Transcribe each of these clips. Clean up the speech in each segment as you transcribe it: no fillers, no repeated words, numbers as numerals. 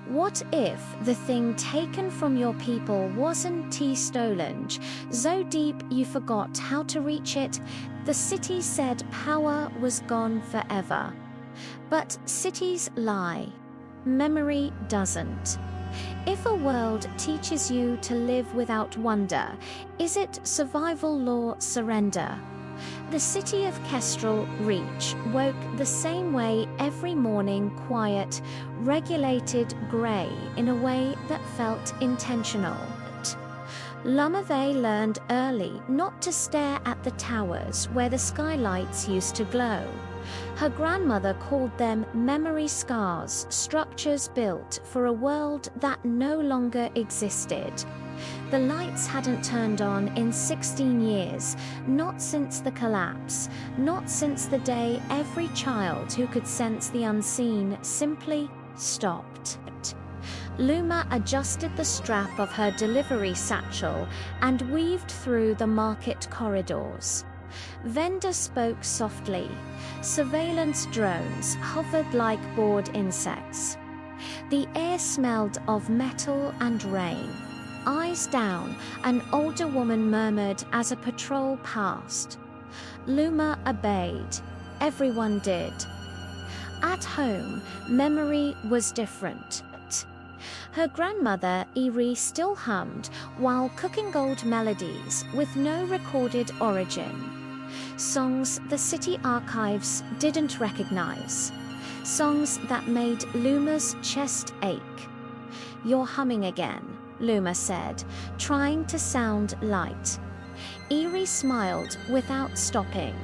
What if the thing taken from your people wasn't stolen, so deep you forgot how to reach it? The city said power was gone forever. But cities lie. Memory doesn't. If a world teaches you to live without wonder, is it survival law surrender? The city of Kestrel Reach woke the same way every morning, quiet, regulated, grey in a way that felt intentional. Lamave learned early not to stare at the towers where the skylights used to glow. Her grandmother called them memory scars, structures built for a world that no longer existed. The lights hadn't turned on in 16 years, not since the collapse, not since the day every child who could sense the unseen simply stopped. Luma adjusted the strap of her delivery satchel and weaved through the market corridors. Vendor spoke softly. Surveillance drones hovered like bored insects. The air smelled of metal and rain. Eyes down, an older woman murmured as a patrol passed. Luma obeyed. Everyone did. At home, memory was different. Her grandmother, Erie, still hummed while cooking old melodies with no recorded origin. Songs the city archives didn't recognize. Songs that made Luma's chest ache. "You're humming again," Luma said, trying to sound light. Erie smiled without stopping.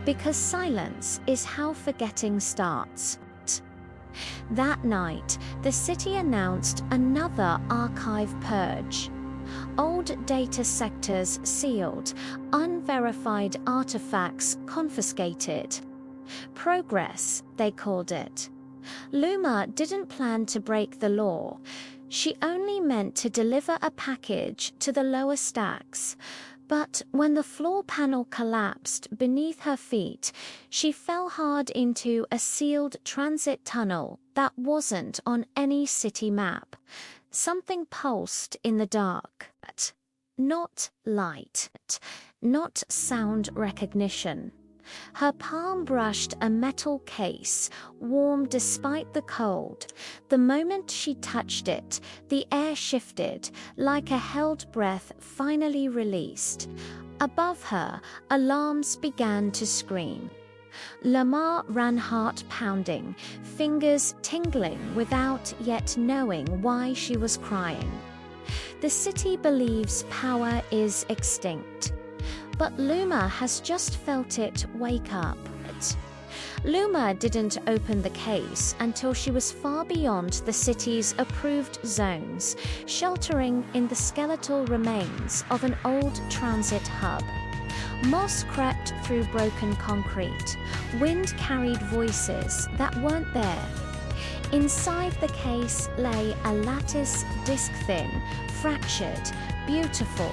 Because silence is how forgetting starts. That night, the city announced another archive purge. Old data sectors sealed, unverified artifacts confiscated. Progress, they called it. Luma didn't plan to break the law. She only meant to deliver a package to the lower stacks. But when the floor panel collapsed beneath her feet, she fell hard into a sealed transit tunnel that wasn't on any city map. Something pulsed in the dark. Not light, not sound recognition. Her palm brushed a metal case, warm despite the cold. The moment she touched it, the air shifted, like a held breath finally released. Above her, alarms began to scream. Lamar ran heart pounding, fingers tingling without yet knowing why she was crying. The city believes power is extinct. But Luma has just felt it wake up. Luma didn't open the case until she was far beyond the city's approved zones, sheltering in the skeletal remains of an old transit hub. Moss crept through broken concrete. Wind carried voices that weren't there. Inside the case lay a lattice disc-thin, fractured, beautiful.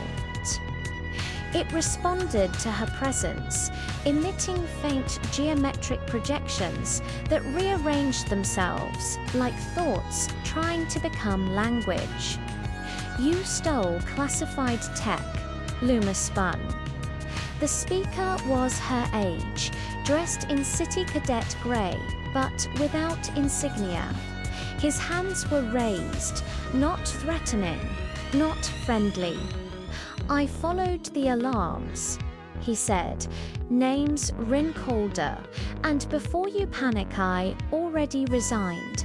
It responded to her presence, emitting faint geometric projections that rearranged themselves like thoughts trying to become language. "You stole classified tech," Luma spun. The speaker was her age, dressed in city cadet grey, but without insignia. His hands were raised, not threatening, not friendly. "I followed the alarms," he said, names Rincolder, "and before you panic, I already resigned."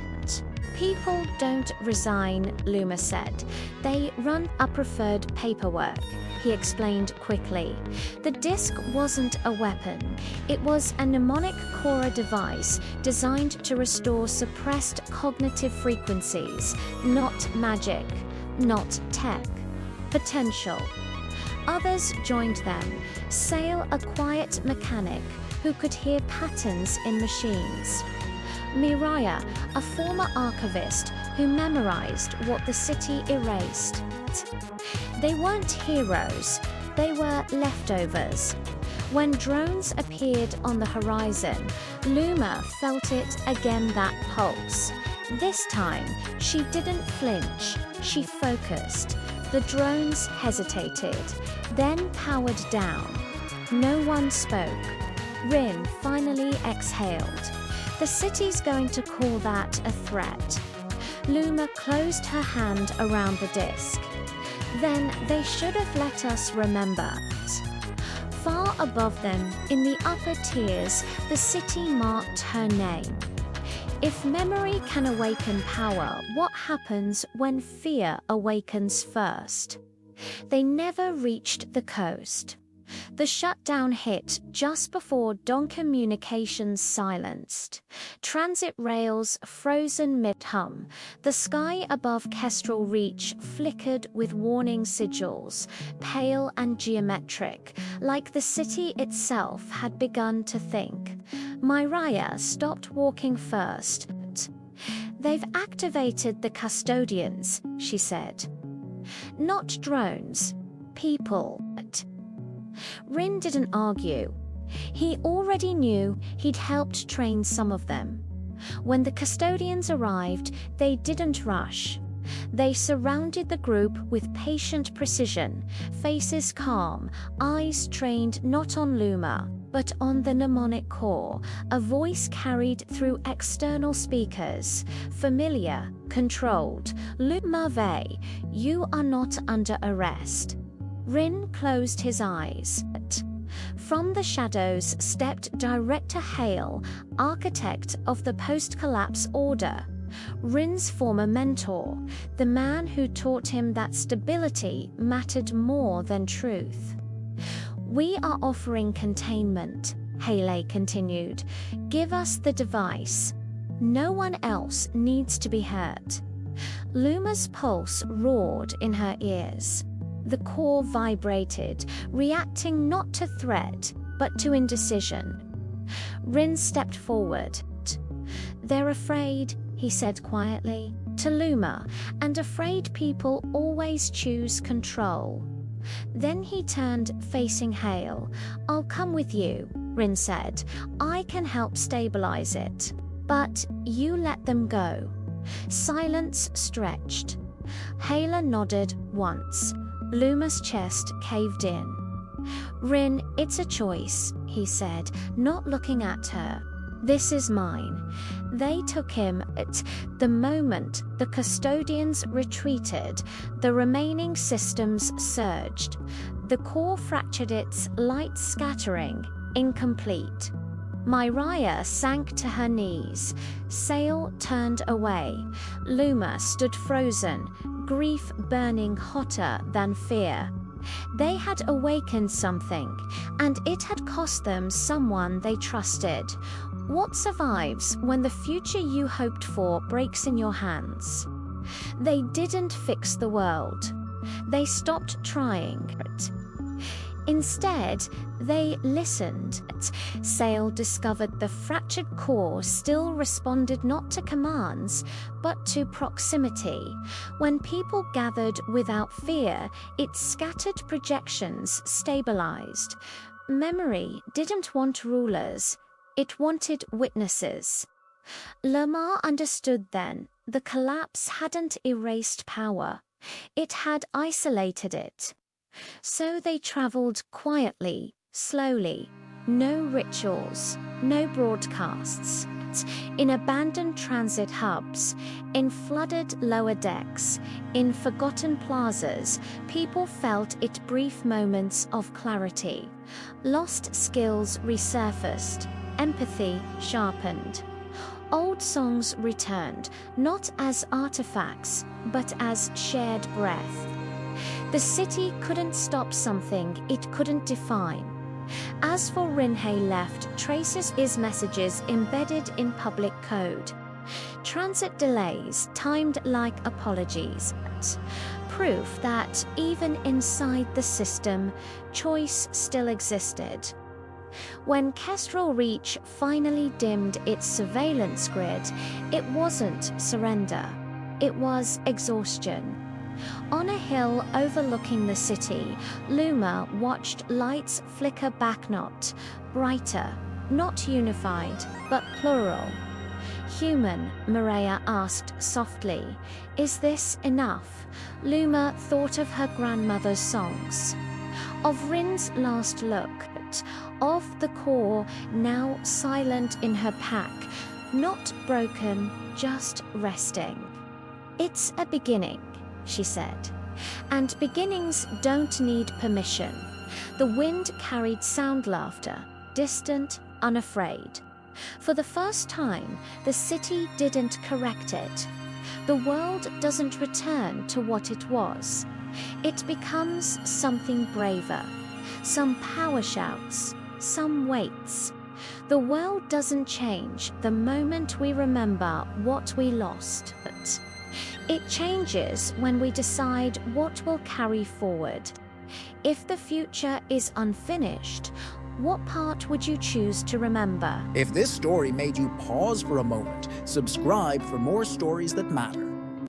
"People don't resign," Luma said. "They run a preferred paperwork," he explained quickly. The disc wasn't a weapon. It was a mnemonic courier device designed to restore suppressed cognitive frequencies, not magic, not tech, potential. Others joined them, Sale, a quiet mechanic who could hear patterns in machines. Mireya, a former archivist who memorized what the city erased. They weren't heroes, they were leftovers. When drones appeared on the horizon, Luma felt it again, that pulse. This time, she didn't flinch, she focused. The drones hesitated, then powered down. No one spoke. Rin finally exhaled. The city's going to call that a threat. Luma closed her hand around the disc. Then they should have let us remember. Far above them, in the upper tiers, the city marked her name. If memory can awaken power, what happens when fear awakens first? They never reached the coast. The shutdown hit just before dawn. Communications silenced. Transit rails frozen mid-hum. The sky above Kestrel Reach flickered with warning sigils, pale and geometric, like the city itself had begun to think. Myria stopped walking first. "They've activated the custodians," she said. "Not drones. People." Rin didn't argue. He already knew he'd helped train some of them. When the custodians arrived, they didn't rush. They surrounded the group with patient precision, faces calm, eyes trained not on Luma, but on the mnemonic core, a voice carried through external speakers, familiar, controlled. "Luma Vey, you are not under arrest." Rin closed his eyes. From the shadows stepped Director Hale, architect of the post-collapse order. Rin's former mentor, the man who taught him that stability mattered more than truth. "We are offering containment," Hale continued. "Give us the device. No one else needs to be hurt." Luma's pulse roared in her ears. The core vibrated, reacting not to threat, but to indecision. Rin stepped forward. "They're afraid," he said quietly, to Luma, "and afraid people always choose control." Then he turned, facing Hale. "I'll come with you," Rin said. "I can help stabilize it. But you let them go." Silence stretched. Hale nodded once. Luma's chest caved in. "Rin, it's a choice," he said, not looking at her. "This is mine." They took him. At the moment the custodians retreated, the remaining systems surged. The core fractured, its light scattering, incomplete. Myria sank to her knees. Sail turned away. Luma stood frozen, grief burning hotter than fear. They had awakened something, and it had cost them someone they trusted. What survives when the future you hoped for breaks in your hands? They didn't fix the world. They stopped trying. Instead, they listened. Sail discovered the fractured core still responded not to commands, but to proximity. When people gathered without fear, its scattered projections stabilized. Memory didn't want rulers, it wanted witnesses. Lamar understood then. The collapse hadn't erased power, it had isolated it. So they traveled quietly, slowly, no rituals, no broadcasts. In abandoned transit hubs, in flooded lower decks, in forgotten plazas, people felt its brief moments of clarity. Lost skills resurfaced, empathy sharpened. Old songs returned, not as artifacts, but as shared breath. The city couldn't stop something it couldn't define. As for Rinhei left traces his messages embedded in public code. Transit delays timed like apologies. Proof that even inside the system, choice still existed. When Kestrel Reach finally dimmed its surveillance grid, it wasn't surrender. It was exhaustion. On a hill overlooking the city, Luma watched lights flicker back, not brighter, not unified, but plural. Human, Mireia asked softly. Is this enough? Luma thought of her grandmother's songs, of Rin's last look, of the core now silent in her pack, not broken, just resting. It's a beginning, she said. And beginnings don't need permission. The wind carried sound laughter, distant, unafraid. For the first time, the city didn't correct it. The world doesn't return to what it was. It becomes something braver. Some power shouts, some waits. The world doesn't change the moment we remember what we lost. But it changes when we decide what will carry forward. If the future is unfinished, what part would you choose to remember? If this story made you pause for a moment, subscribe for more stories that matter.